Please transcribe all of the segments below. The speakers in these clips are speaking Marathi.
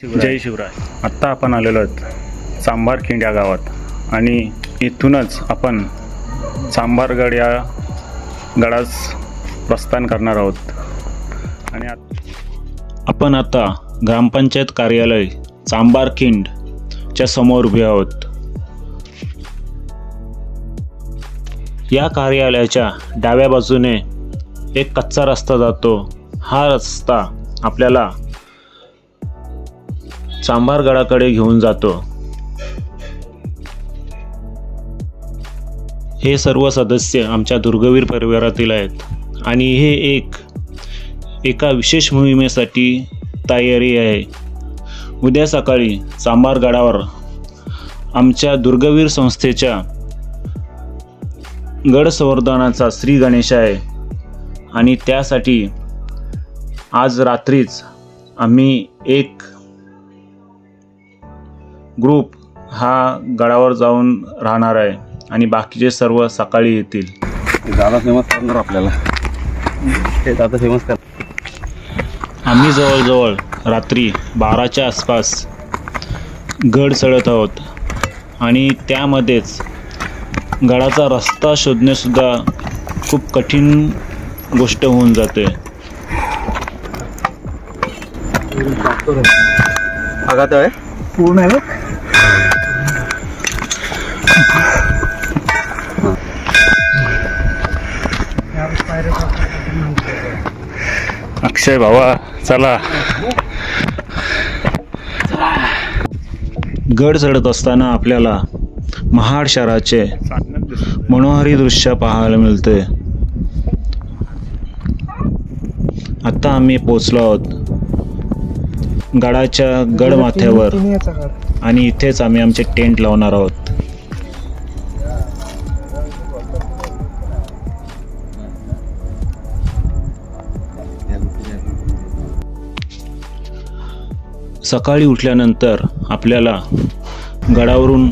जय शिवराय। आत्ता आपण आलेलो आहोत चांभारखिंड या गावात आणि इथूनच आपण चांभारगड या गडास प्रस्थान करणार आहोत। आणि आपण आता ग्रामपंचायत कार्यालय चांभारखिंड च्या समोर उभे आहोत। या कार्यालयाच्या डाव्या बाजूने एक कच्चा रस्ता जातो। हा रस्ता आपल्याला चांभारगडाकडे घेऊन जातो। हे सर्व सदस्य आमच्या दुर्गवीर परिवारातील आहेत आणि हे एका विशेष मोहिमेसाठी तयारी आहे। उद्या सकाळी चांभारगडावर आमच्या दुर्गवीर संस्थेच्या गड संवर्धनाचा श्री गणेश आहे आणि त्यासाठी आज रात्रीच आम्ही एक ग्रुप हा गडावर जाऊन राहणार आहे आणि बाकीचे सर्व सकाळी येतील। दादा फेमस करणार आपल्याला, हे दादा फेमस कर। आम्ही जवळजवळ रात्री 12च्या आसपास गड चढत आहोत आणि त्यामध्येच गडाचा रस्ता शोधणेसुद्धा खूप कठीण गोष्ट होऊन जाते। आगात आहे पूर्ण आहे। अक्षय भावा चला। गड चढत असताना आपल्याला महाड शहराचे मनोहारी दृश्य पाहायला मिळते। आता आम्ही पोहोचलो आहोत गडाच्या गडमाथ्यावर आणि इथेच आम्ही आमचे टेंट लावणार आहोत। सकाळी उठल्यानंतर आपल्याला गडावरून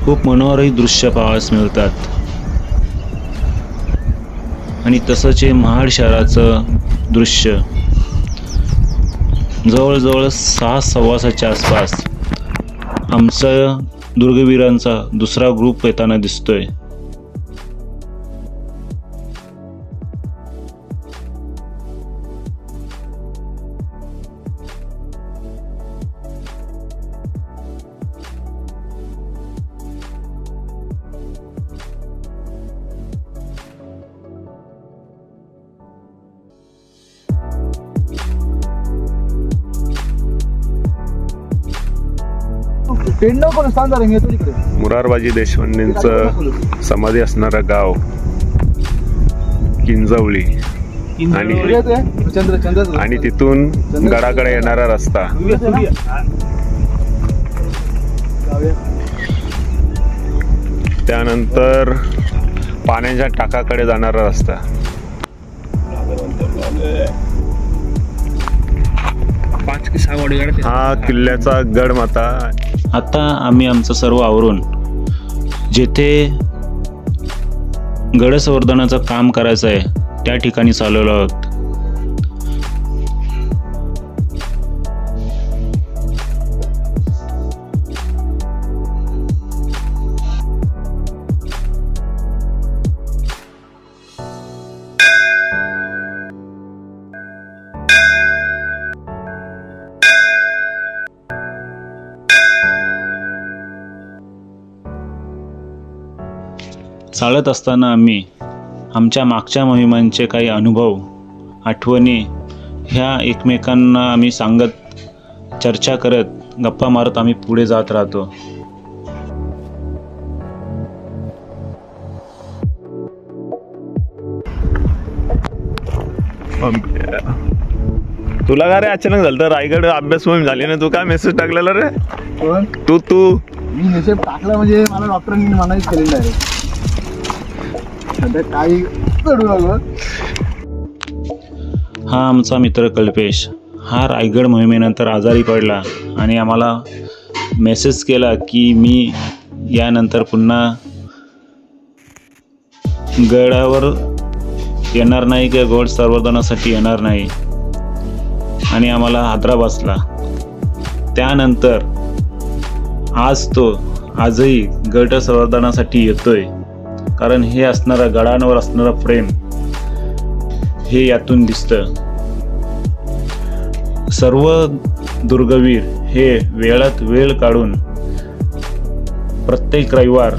खूप मनोहरी दृश्य पाहायला मिळतात आणि तसंच हे महाड शहराचं दृश्य जवळजवळ 6:15च्या आसपास आमचा दुर्गवीरांचा दुसरा ग्रुप येताना दिसतोय। मुरारबाजी देशपांडेंचं समाधी असणारं गाव किंजवली आणि तिथून गडाकडे येणारा रस्ता। त्यानंतर पाण्याच्या टाकाकडे जाणारा रस्ता। हा किल्ल्याचा गडमाथा। आता आम्ही आमचं सर्व आवरून जेथे गड संवर्धनाचं काम करायचं आहे त्या ठिकाणी चालवलो आहोत। चालत असताना आम्ही आमच्या मागच्या मोहिमांचे काही अनुभव आठवणी ह्या एकमेकांना आम्ही सांगत चर्चा करत गप्पा मारत आम्ही पुढे जात राहतो। तुला का रे अचानक झालं? रायगड अभ्यास मोहीम झाली ना, तू काय मेसेज टाकलेला रे? तू मी मेसेज टाकला म्हणजे मला डॉक्टरांनी मनाईच केलेलं आहे। हा आमचा मित्र कल्पेश हा रायगड मोहिमेनंतर आजारी पडला आणि आम्हाला मेसेज केला की मी यानंतर पुन्हा गडावर येणार नाही किंवा गड संवर्धनासाठी येणार नाही आणि आम्हाला हादरा बसला। त्यानंतर आज तो आजही गड संवर्धनासाठी येतोय, कारण हे असणारं गडांवर असणारं प्रेम हे यातून दिसतं. सर्व दुर्गवीर हे वेळात वेळ काढून प्रत्येक रविवार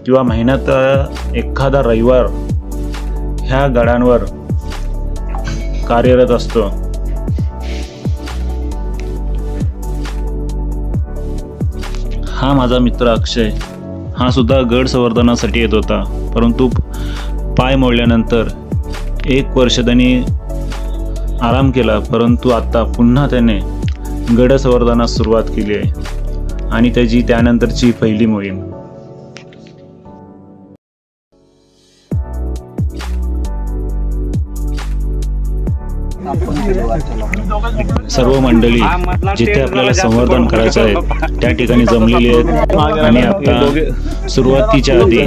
किंवा महिन्यात एखादा रविवार ह्या गडांवर कार्यरत असतो. हा माझा मित्र अक्षय, हा सुद्धा गड संवर्धनासाठी येत होता, परंतु पाय मोडल्यानंतर 1 वर्ष त्यांनी आराम केला, परंतु आता पुन्हा त्याने गड संवर्धनास सुरुवात केली आहे आणि त्याची त्यानंतरची पहिली मोहीम. सर्व मंडळी जिथे आपल्याला संवर्धन करायचं आहे त्या ठिकाणी जमलेली आहेत आणि आता सुरुवातीच्या आधी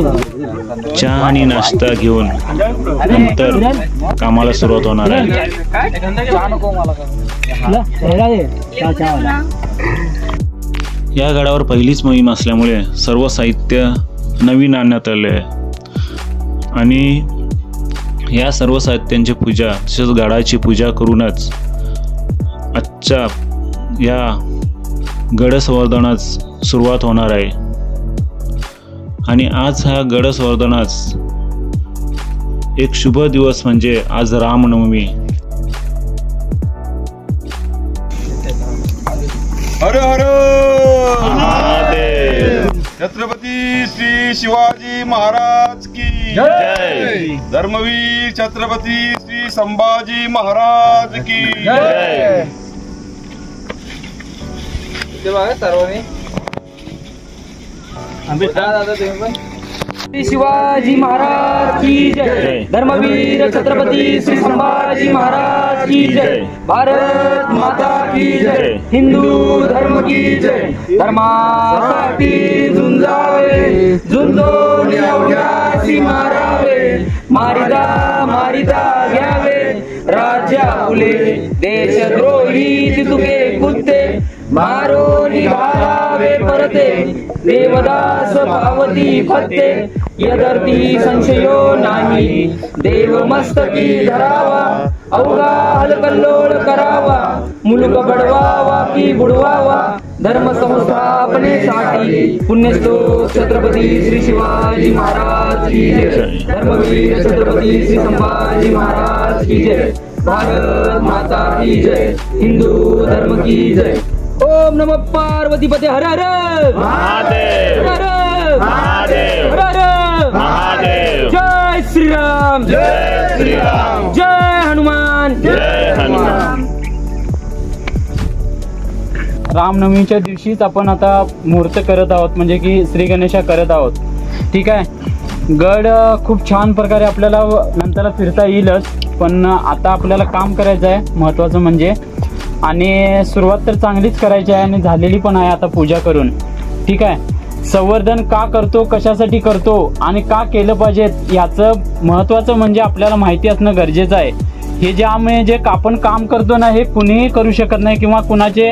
चहा आणि नाश्ता घेऊन नंतर कामाला सुरुवात होणार आहे. या गडावर पहिलीच मोहीम असल्यामुळे सर्व साहित्य नवीन आणण्यात आले आहे आणि या सर्व साहित्यांची पूजा तसेच गडाची पूजा करूनच आजच्या या गड संवर्धनास सुरुवात होणार आहे. आणि आज हा गड संवर्धनास एक शुभ दिवस म्हणजे आज रामनवमी. हर हर महादेव. छत्रपती श्री शिवाजी महाराज की जय. धर्मवीर छत्रपती श्री संभाजी महाराज की जय. श्री शिवाजी महाराज की जय. धर्मवीर छत्रपती श्री संभाजी महाराज की जय. भारत माता की जय. हिंदू धर्म की जय. धर्मासाठी झुंजावे, झुंजून एवढ्यासी मारावे, मारिता घ्यावे राज्या फुले, देशद्रोही तुके कुत्ते मारून घालावे परते, देवदास पावती फत्ते, यदर्थी संशयो नाही, देव मस्तकी धरावा, अवघा हलकल्लोळ करावा, मुलुक बडवावा की बुडवावा, धर्म संस्थापनेसाठी पुण्यश्लोक छत्रपती श्री शिवाजी महाराज की जय. धर्मवीर छत्रपती श्री संभाजी महाराज की जय. भारत माता की जय. हिंदू धर्म की जय. ओम नमः पार्वती पते हर हर महादेव. हर हर महादेव. हर हर महादेव. जय श्रीराम. जय श्रीराम. जय हनुमान. जय हनुमान. रामनवमीच्या दिवशीच आपण आता मुहूर्त करत आहोत, म्हणजे की श्री गणेशा करत आहोत. ठीक आहे. गड खूप छान प्रकारे आपल्याला नंतर फिरता येईलच, पण आता आपल्याला काम करायचं आहे महत्त्वाचं म्हणजे, आणि सुरुवात तर चांगलीच करायची आहे आणि झालेली पण आहे आता पूजा करून. ठीक आहे. संवर्धन का करतो, कशासाठी करतो आणि का केलं पाहिजे याचं महत्त्वाचं म्हणजे आपल्याला माहिती असणं गरजेचं आहे. हे जे आपण काम करतो ना, हे कुणीही करू शकत नाही किंवा कुणाचे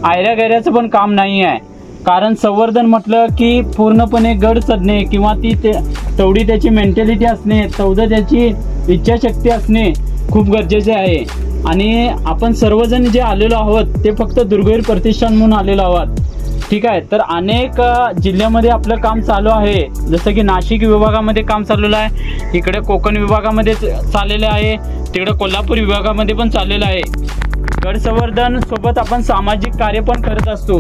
आयऱ्या गैऱ्याचं पण काम नाही आहे. कारण संवर्धन म्हटलं की पूर्णपणे गड चढणे किंवा तेवढी त्याची मेंटॅलिटी असणे, तेवढं त्याची इच्छाशक्ती असणे खूप गरजेचे आहे. आणि आपण सर्वजण जे आलेलो आहोत ते फक्त दुर्गवीर प्रतिष्ठान म्हणून आलेलो आहोत. ठीक आहे. तर अनेक जिल्ह्यामध्ये आपलं काम चालू आहे, जसं की नाशिक विभागामध्ये काम चाललेलं आहे, इकडे कोकण विभागामध्ये चाललेलं आहे, तिकडे कोल्हापूर विभागामध्ये पण चाललेलं आहे. गड संवर्धन सोबत आपण सामाजिक कार्य पण करत असतो.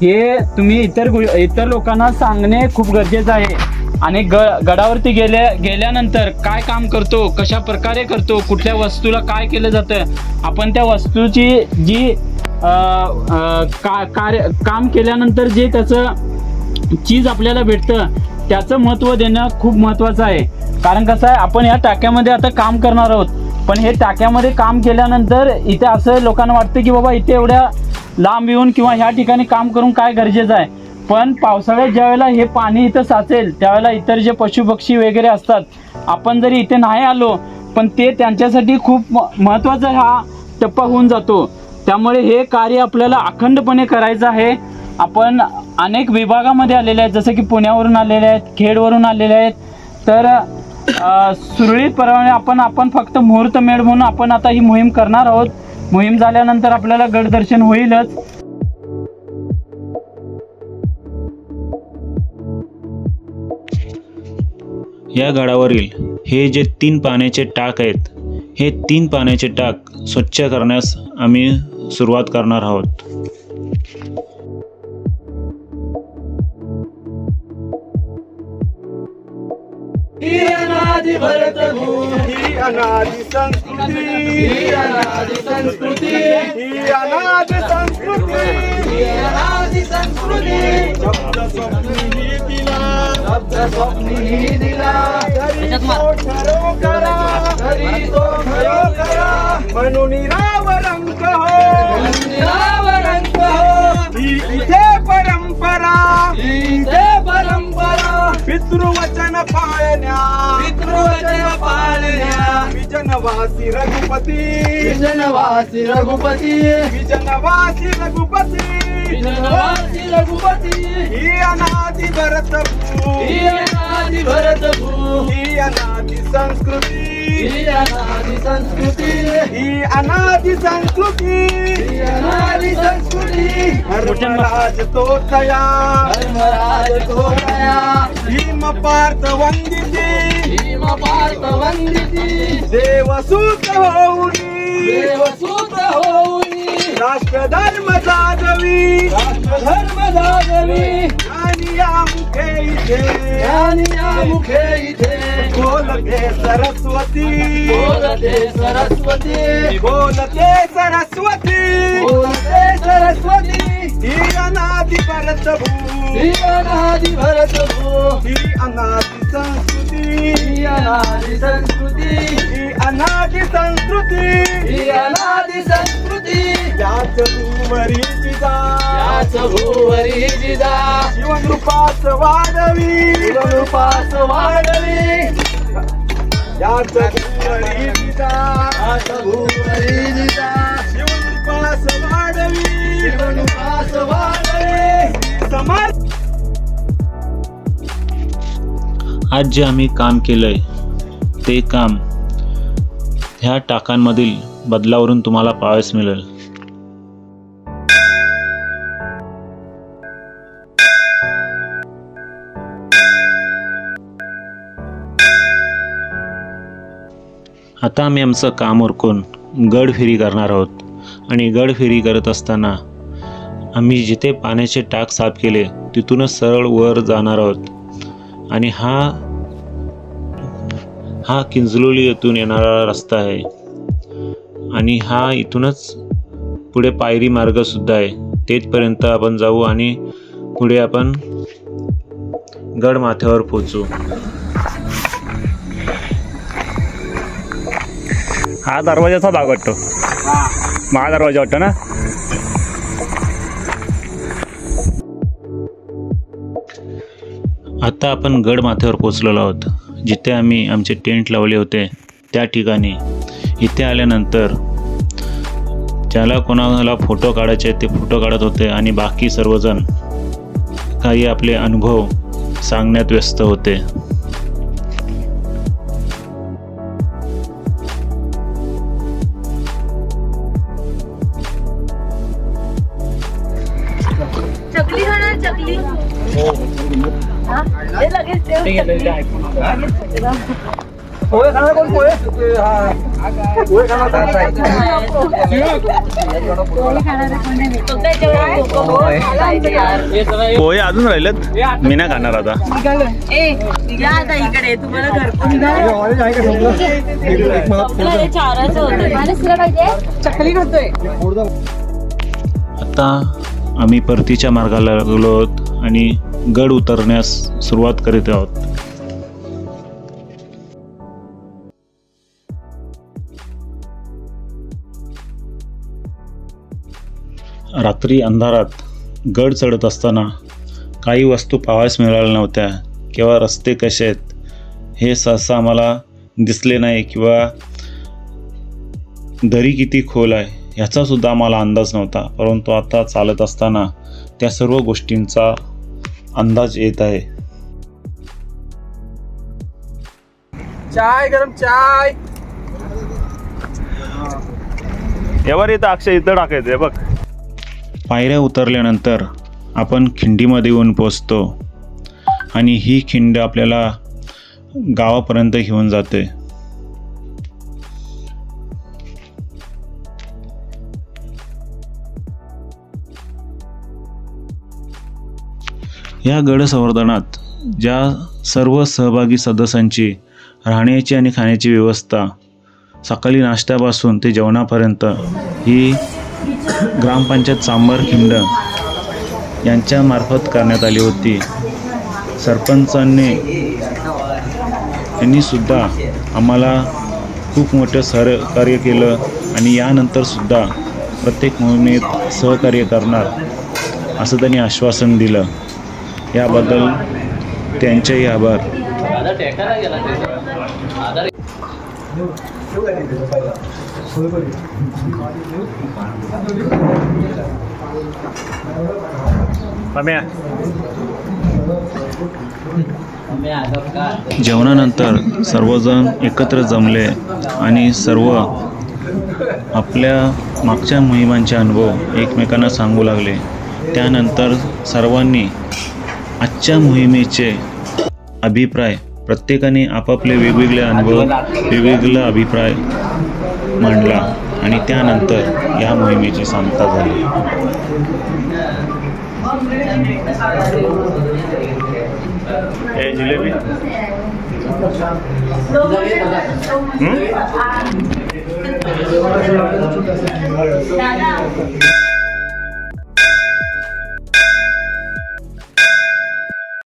हे तुम्ही इतर लोकांना सांगणे खूप गरजेचं आहे. आणि गडावरती गेल्यानंतर काय काम करतो, कशा प्रकारे करतो, कुठल्या वस्तूला काय केलं जातं, आपण त्या वस्तूची जी काम केल्यानंतर जे त्याचं चीज आपल्याला भेटतं त्याचं महत्त्व देणं खूप महत्त्वाचं आहे. कारण कसं आहे, आपण या टाक्यामध्ये आता काम करणार आहोत, पण हे टाक्यामध्ये काम केल्यानंतर इथे असं लोकांना वाटतं की बाबा इथे एवढ्या लांब येऊन किंवा ह्या ठिकाणी काम करून काय गरजेचं आहे. पण पावसाळ्यात ज्यावेळेला हे पाणी इथं साचेल त्यावेळेला इतर जे पशुपक्षी वगैरे असतात, आपण जरी इथे नाही आलो पण ते त्यांच्यासाठी खूप महत्त्वाचा हा टप्पा होऊन जातो. त्यामुळे हे कार्य आपल्याला अखंडपणे करायचं आहे. आपण अनेक विभागामध्ये आलेले आहेत, जसं की पुण्यावरून आलेले आहेत, खेडवरून आलेले आहेत. तर सुरळीतपणे आपण फक्त मुहूर्तमेढ म्हणून आपण आता ही मोहीम करणार आहोत. मोहीम झाल्यानंतर आपल्याला गड दर्शन होईलच. या गडावरील हे जे 3 पाण्याचे टाक आहेत, हे 3 पाण्याचे टाक स्वच्छ करण्यास आम्ही सुरुवात करणार आहोत. ही अनादि भरतभूमी, ही अनादि संस्कृती, ही अनादि संस्कृती, ही अनादि संस्कृती, ही अनादि संस्कृती. शब्द स्वप्नी दिला, शब्द स्वप्नी दिला, तरी तो ठरो करा, तरी तो ठरो करा. म्हणून रावरंक हो, रावरंक हो. ही इथे परंपरा, ही इथे परंपरा. पितृवचन पाळण्या, पितृवचन पाळण्या. विजनवासी रघुपती, विजनवासी रघुपती, विजनवासी रघुपती, विजनवासी रघुपती. ही अनादि भरतभू, ही अनादि भरतभू, ही अनादि संस्कृती, ही अनादि संस्कृती, ही अनादि संस्कृती, ही अनादि संस्कृती. धर्मराज तो तया, धर्मराज तो तया. भीम पार्थ वंदिती, भीम पार्थ वंदिती. देवसूत होऊनी, देवसूत होऊनी. राष्ट्रधर्म जागवी, राष्ट्रधर्म जागवी. आणि या मुखे इथे, आणि या मुखे इथे. बोलते सरस्वती, बोलते सरस्वती, बोलते सरस्वती, बोलते सरस्वती. ही अनादि भरतभू, ही अनादि भरतभू, ही अनादि संस्कृती, ही अनादि संस्कृती, ही अनादि संस्कृती, ही अनादि संस्कृती. याच भूवरी जिजा, याच भूवरी जिजा. शिवकृपास वाढवी, शिवकृपास वाढवी. याच भूवरी जिजा, याच भूवरी जिजा. शिवकृपास वाढवी, शिवकृपास वाढवी. समाज. आज जे आम्ही काम केलंय ते काम ह्या टाकांमधील बदलावरून तुम्हाला पाहावयास मिळेल. आता आम्ही आमचं काम उरकून गड फेरी करणार आहोत. आणि गड फेरी करत असताना आम्ही जिथे पाण्याचे टाक साफ केले तिथूनच सरळ वर जाणार आहोत. आणि हा किंजलोली येथून येणारा रस्ता आहे. आणि हा इथूनच पुढे पायरी मार्ग सुद्धा आहे. तेथपर्यंत आपण जाऊ आणि पुढे आपण गड माथ्यावर पोहोचू. हा दरवाजाचा भाग वाटतो, महादरवाजा वाटतो ना. आता आपण गड माथ्यावर पोहोचलेलो आहोत. जिथे आम्ही आमचे टेंट लावले होते त्या ठिकाणी. इथे आल्यानंतर ज्याला कोणाला फोटो काढायचे ते फोटो काढत होते आणि बाकी सर्वजण काही आपले अनुभव सांगण्यात व्यस्त होते. चकली खाणार, चकली. हे लगेच पोहे खाणार कोण? पोहे पोहे पोहे अजून राहिलेत, मी नाही खाणार आता. इकडे तुम्हाला घरपोच चकली खातोय. आता आम्ही परतीच्या मार्गाला लागलो आहोत आणि गड उतरण्यास सुरुवात करीत आहोत. रात्री अंधारात गड चढत असताना काही वस्तू पाहावयास मिळाल्या नव्हत्या किंवा रस्ते कसे आहेत हे सहसा आम्हाला दिसले नाही किंवा दरी किती खोल आहे ह्याचासुद्धा आम्हाला अंदाज नव्हता, परंतु आता चालत असताना त्या सर्व गोष्टींचा अंदाज येत आहे. चाय गरम चाय. यावर इथं अक्षय इथं टाकायचं बघ. पायऱ्या उतरल्यानंतर आपण खिंडीमध्ये येऊन पोचतो आणि ही खिंड आपल्याला गावापर्यंत घेऊन जाते. या गड संवर्धनात ज्या सर्व सहभागी सदस्यांची राहण्याची आणि खाण्याची व्यवस्था सकाळी नाश्त्यापासून ते जेवणापर्यंत ही ग्रामपंचायत चांभार खिंड यांच्यामार्फत करण्यात आली होती. यांनी सुद्धा आम्हाला खूप मोठं सहकार्य केलं आणि यानंतरसुद्धा प्रत्येक मोहिमेत सहकार्य करणार असं त्यांनी आश्वासन दिलं. याबद्दल त्यांचेही आभार. जेवणानंतर सर्वजण एकत्र जमले आणि सर्व आपल्या मागच्या मोहिमांचे अनुभव एकमेकांना सांगू लागले. त्यानंतर सर्वांनी आजच्या मोहिमेचे अभिप्राय, प्रत्येकाने आपापले वेगवेगळे अनुभव, वेगवेगळा अभिप्राय मांडला आणि त्यानंतर या मोहिमेची सांगता झाली. हे जिलेबी दादा